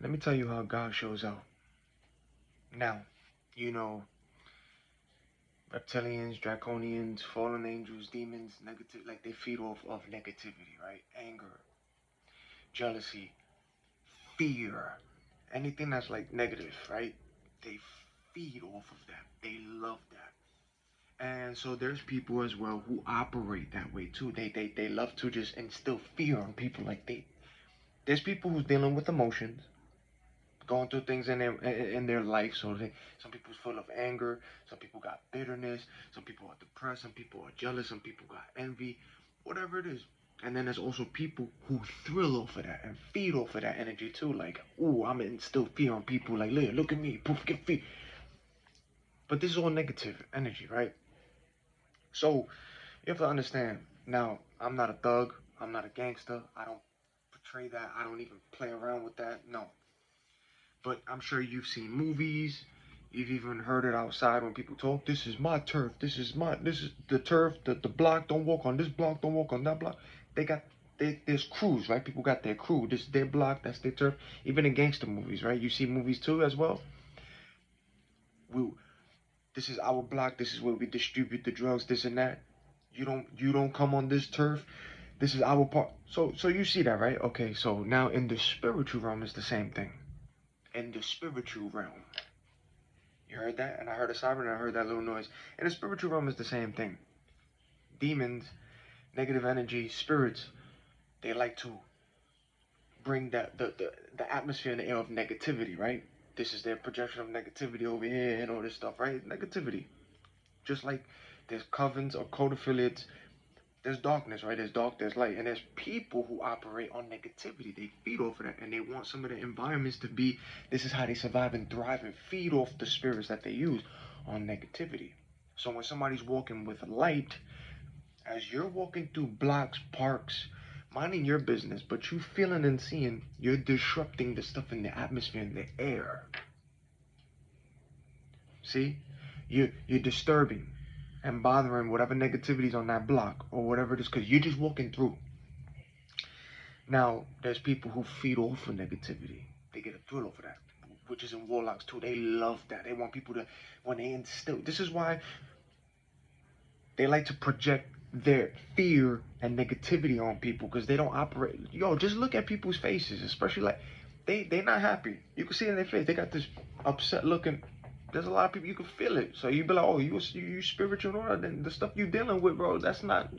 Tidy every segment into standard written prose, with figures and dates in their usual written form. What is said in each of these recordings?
Let me tell you how God shows out. Now, you know, reptilians, draconians, fallen angels, demons, negative, like they feed off of negativity, right? Anger, jealousy, fear, anything that's like negative, right? They feed off of that. They love that. And so there's people as well who operate that way too. They love to just instill fear on people. Like there's people who's dealing with emotions, going through things in their life. So some people's full of anger, some people got bitterness, some people are depressed, some people are jealous, some people got envy, whatever it is. And then there's also people who thrill off of that and feed off of that energy too. Like, ooh, I'm instill fear on people. Like, look at me, poof, get fear. But this is all negative energy, right? So you have to understand. Now, I'm not a thug. I'm not a gangster. I don't portray that. I don't even play around with that. No, but I'm sure you've seen movies. You've even heard it outside when people talk. This is my turf. This is the turf. The block. Don't walk on this block. Don't walk on that block. They got there's crews, right? People got their crew. This is their block. That's their turf. Even in gangster movies, right? You see movies too as well. We this is our block. This is where we distribute the drugs. This and that. You don't come on this turf. This is our part. So you see that, right? Okay. So now in the spiritual realm, it's the same thing. In the spiritual realm, you heard that? And I heard a siren and I heard that little noise. And the spiritual realm is the same thing. Demons, negative energy, spirits, they like to bring the atmosphere and the air of negativity, right? This is their projection of negativity over here and all this stuff, right? Negativity. Just like there's covens or code affiliates, there's darkness, right? There's dark, there's light. And there's people who operate on negativity. They feed off of that and they want some of the environments to be this is how they survive and thrive and feed off the spirits that they use on negativity. So when somebody's walking with light, as you're walking through blocks, parks, minding your business, but you feeling and seeing, you're disrupting the stuff in the atmosphere, in the air. See? You're disturbing and bothering whatever negativity's on that block or whatever it is, because you're just walking through. Now, there's people who feed off of negativity. They get a thrill off of that. Witches and warlocks too. They love that. They want people to, when they instill. This is why they like to project their fear and negativity on people because they don't operate. Yo, just look at people's faces, especially like they not happy. You can see it in their face. They got this upset looking. There's a lot of people you can feel it. So you be like, oh, you spiritual, or then the stuff you dealing with, bro. That's not.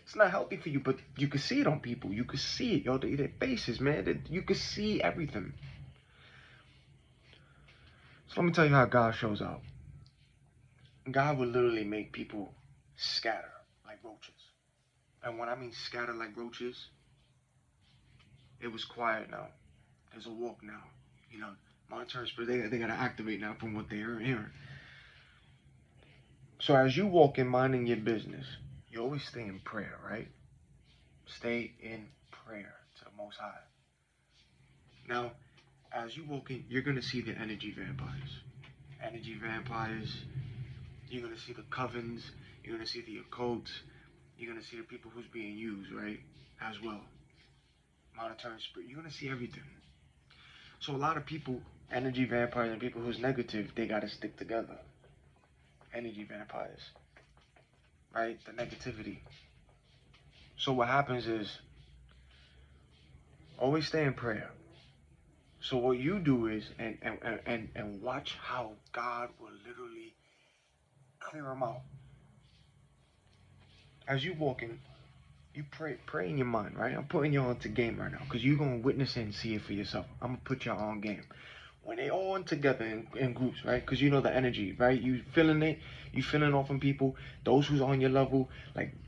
It's not healthy for you, but you can see it on people. You can see it, yo. Their faces, man. You can see everything. So let me tell you how God shows up. God will literally make people scatter like roaches. And when I mean scatter like roaches, it was quiet now. There's a walk now. You know, monitoring spirit, they got to activate now from what they're hearing. So as you walk in minding your business, you always stay in prayer, right? Stay in prayer to the Most High. Now, as you walk in, you're going to see the energy vampires. Energy vampires, you're going to see the covens, you're going to see the occults, you're going to see the people who's being used, right? As well. Monitoring spirit, you're going to see everything. So a lot of people, energy vampires and people who's negative, they gotta stick together. Energy vampires, right? The negativity. So what happens is always stay in prayer. So what you do is and watch how God will literally clear them out. As you walking, you pray in your mind, right? I'm putting y'all into game right now because you're gonna witness it and see it for yourself. I'm gonna put y'all on game. When they all in together in groups, right? Because you know the energy, right? You feeling it, you feeling off from people. Those who's on your level,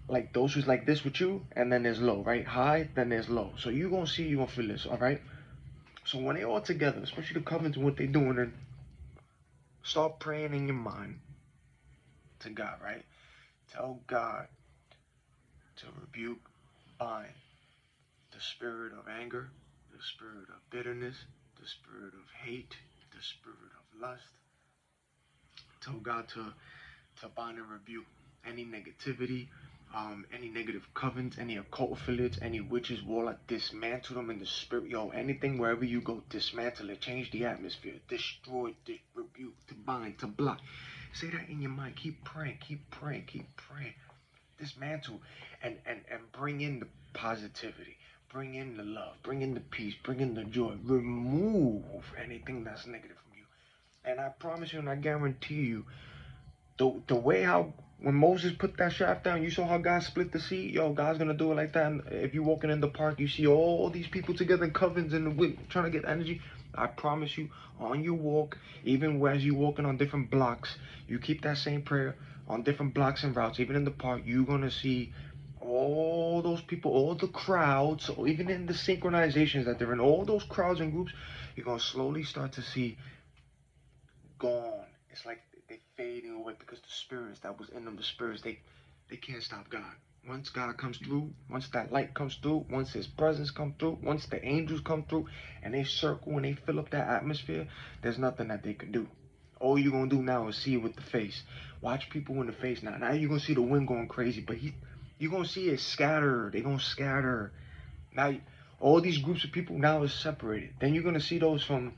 like those who's like this with you, and then there's low, right? High, then there's low. So you gonna see, you gonna feel this, all right? So when they all together, especially the covenants and what they doing, and start praying in your mind to God, right? Tell God to rebuke, bind the spirit of anger, the spirit of bitterness, the spirit of hate, the spirit of lust. Tell God to bind and rebuke any negativity, any negative covens, any occult affiliates, any witches, warlock, dismantle them in the spirit. Yo, anything wherever you go, dismantle it, change the atmosphere, destroy, rebuke, to bind, to block. Say that in your mind. Keep praying, keep praying, keep praying. Dismantle and bring in the positivity, bring in the love, bring in the peace, bring in the joy. Remove anything that's negative from you. And I promise you and I guarantee you, the way how when Moses put that shaft down, you saw how God split the sea. Yo, God's gonna do it like that. And if you're walking in the park, you see all these people together in covens and trying to get energy. I promise you, on your walk, even as you're walking on different blocks, you keep that same prayer on different blocks and routes. Even in the park, you're gonna see all those people, all the crowds, or even in the synchronizations that they're in, all those crowds and groups, you're gonna slowly start to see gone. It's like they fading away because the spirits that was in them, the spirits, they can't stop God. Once God comes through, once that light comes through, once his presence comes through, once the angels come through and they circle and they fill up that atmosphere, there's nothing that they can do. All you're gonna do now is see it with the face. Watch people in the face now. Now you're gonna see the wind going crazy, but you're gonna see it scatter. They're gonna scatter. Now all these groups of people now is separated. Then you're gonna see those from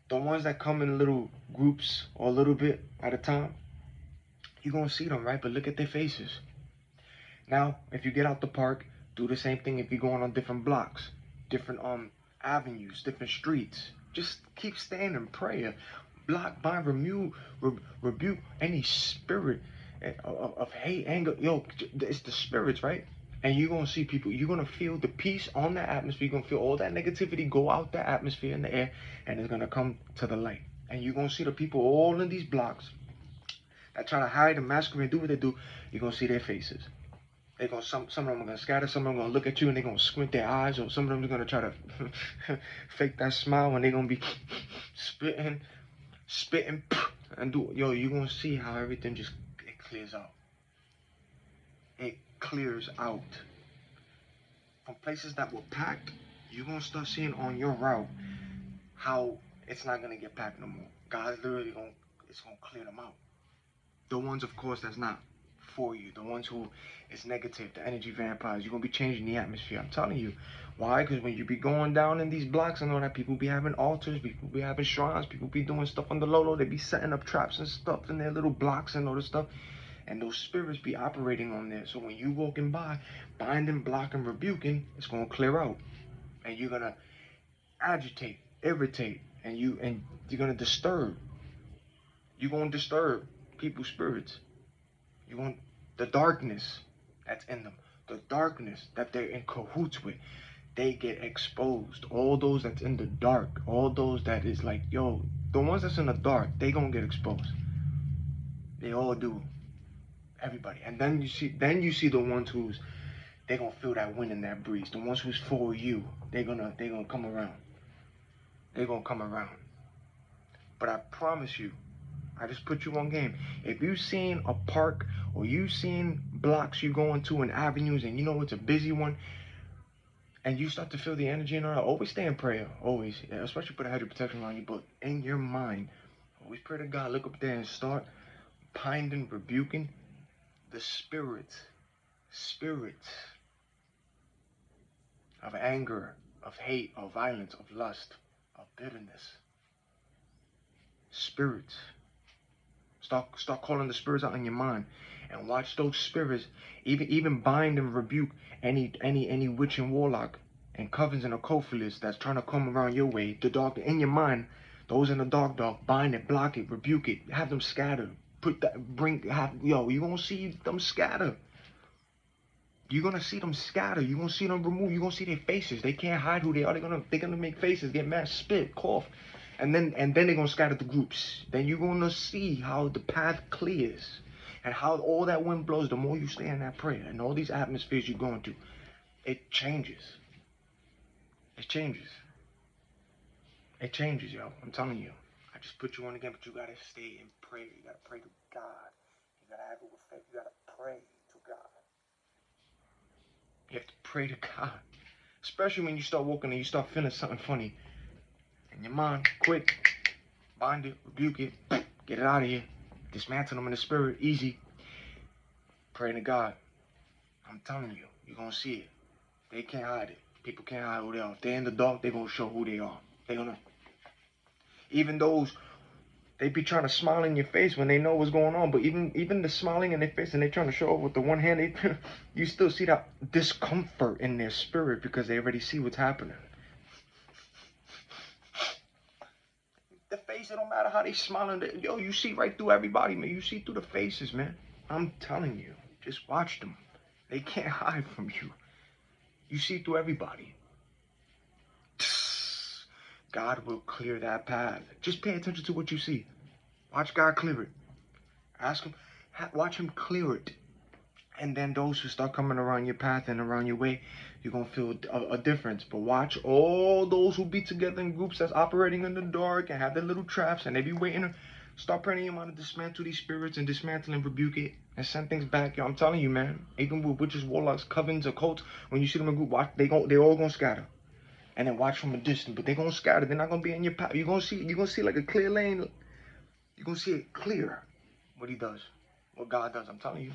the ones that come in little groups or a little bit at a time, you're gonna see them, right? But look at their faces. Now, if you get out the park, do the same thing if you're going on different blocks, different avenues, different streets. Just keep staying in prayer. Block, bind, rebuke any spirit of hate, anger. Yo, it's the spirits, right? And you're gonna see people, you're gonna feel the peace on that atmosphere, you're gonna feel all that negativity go out that atmosphere in the air, and it's gonna come to the light. And you're gonna see the people all in these blocks that try to hide and masquerade and do what they do. You're gonna see their faces. They're gonna some of them are gonna scatter, some of them are gonna look at you and they're gonna squint their eyes, or some of them are gonna try to fake that smile and they're gonna be spitting and do. Yo, you're gonna see how everything just it clears out. It clears out. From places that were packed, you're gonna start seeing on your route how it's not gonna get packed no more. God's literally gonna clear them out. The ones, of course, that's not for you. The ones who is negative, the energy vampires. You're gonna be changing the atmosphere. I'm telling you. Why? Because when you be going down in these blocks and all that, people be having altars, people be having shrines, people be doing stuff on the low. They be setting up traps and stuff in their little blocks and all this stuff. And those spirits be operating on there. So when you walking by, binding, blocking, rebuking, it's gonna clear out. And you're gonna agitate, irritate, and you're gonna disturb. You're gonna disturb people's spirits. You want the darkness that's in them, the darkness that they're in cahoots with. They get exposed. All those that's in the dark, all those that is like, yo, the ones that's in the dark, they gonna get exposed. They all do. Everybody. And then you see the ones who's they gonna feel that wind and that breeze. The ones who's for you, they gonna come around. They gonna come around. But I promise you, I just put you on game. If you've seen a park or you've seen blocks you go into and avenues and you know it's a busy one and you start to feel the energy in it, always stay in prayer. Always. Especially put a hedge of protection around you. But in your mind, always pray to God. Look up there and start binding, rebuking the spirits of anger, of hate, of violence, of lust, of bitterness. Spirits. Start calling the spirits out in your mind, and watch those spirits even bind and rebuke any witch and warlock and covens and occultists that's trying to come around your way. The dark in your mind, those in the dark, bind it, block it, rebuke it, have them scatter. You're gonna see them scatter. You're gonna see them scatter. You're gonna see them remove. You're gonna see their faces. They can't hide who they are. They're gonna make faces, get mad, spit, cough. And then they're gonna scatter the groups. Then you're gonna see how the path clears and how all that wind blows. The more you stay in that prayer and all these atmospheres you're going to, it changes. It changes. It changes, yo. I'm telling you. I just put you on again, but you gotta stay in prayer. You gotta pray to God. You gotta have it with faith. You gotta pray to God. You have to pray to God. Especially when you start walking and you start feeling something funny in your mind. Quick, bind it, rebuke it, get it out of here. Dismantle them in the spirit, easy. Pray to God. I'm telling you, you're gonna see it. They can't hide it. People can't hide who they are. If they're in the dark, they're gonna show who they are. They're gonna, even those, they be trying to smile in your face when they know what's going on, but even the smiling in their face and they trying to show up with the one hand, you still see that discomfort in their spirit because they already see what's happening. The face, it don't matter how they smiling. Yo, you see right through everybody, man. You see through the faces, man. I'm telling you, just watch them. They can't hide from you. You see through everybody. God will clear that path. Just pay attention to what you see. Watch God clear it. Ask him, watch him clear it. And then those who start coming around your path and around your way, you're going to feel a difference. But watch all those who be together in groups that's operating in the dark and have their little traps and they be waiting to start praying them out to dismantle these spirits and dismantle and rebuke it and send things back. Yo, I'm telling you, man, even with witches, warlocks, covens, occults, when you see them in group, watch, they all going to scatter. And then watch from a distance, but they're going to scatter. They're not going to be in your path. You're going to see like a clear lane. You're going to see it clear what he does, what God does. I'm telling you.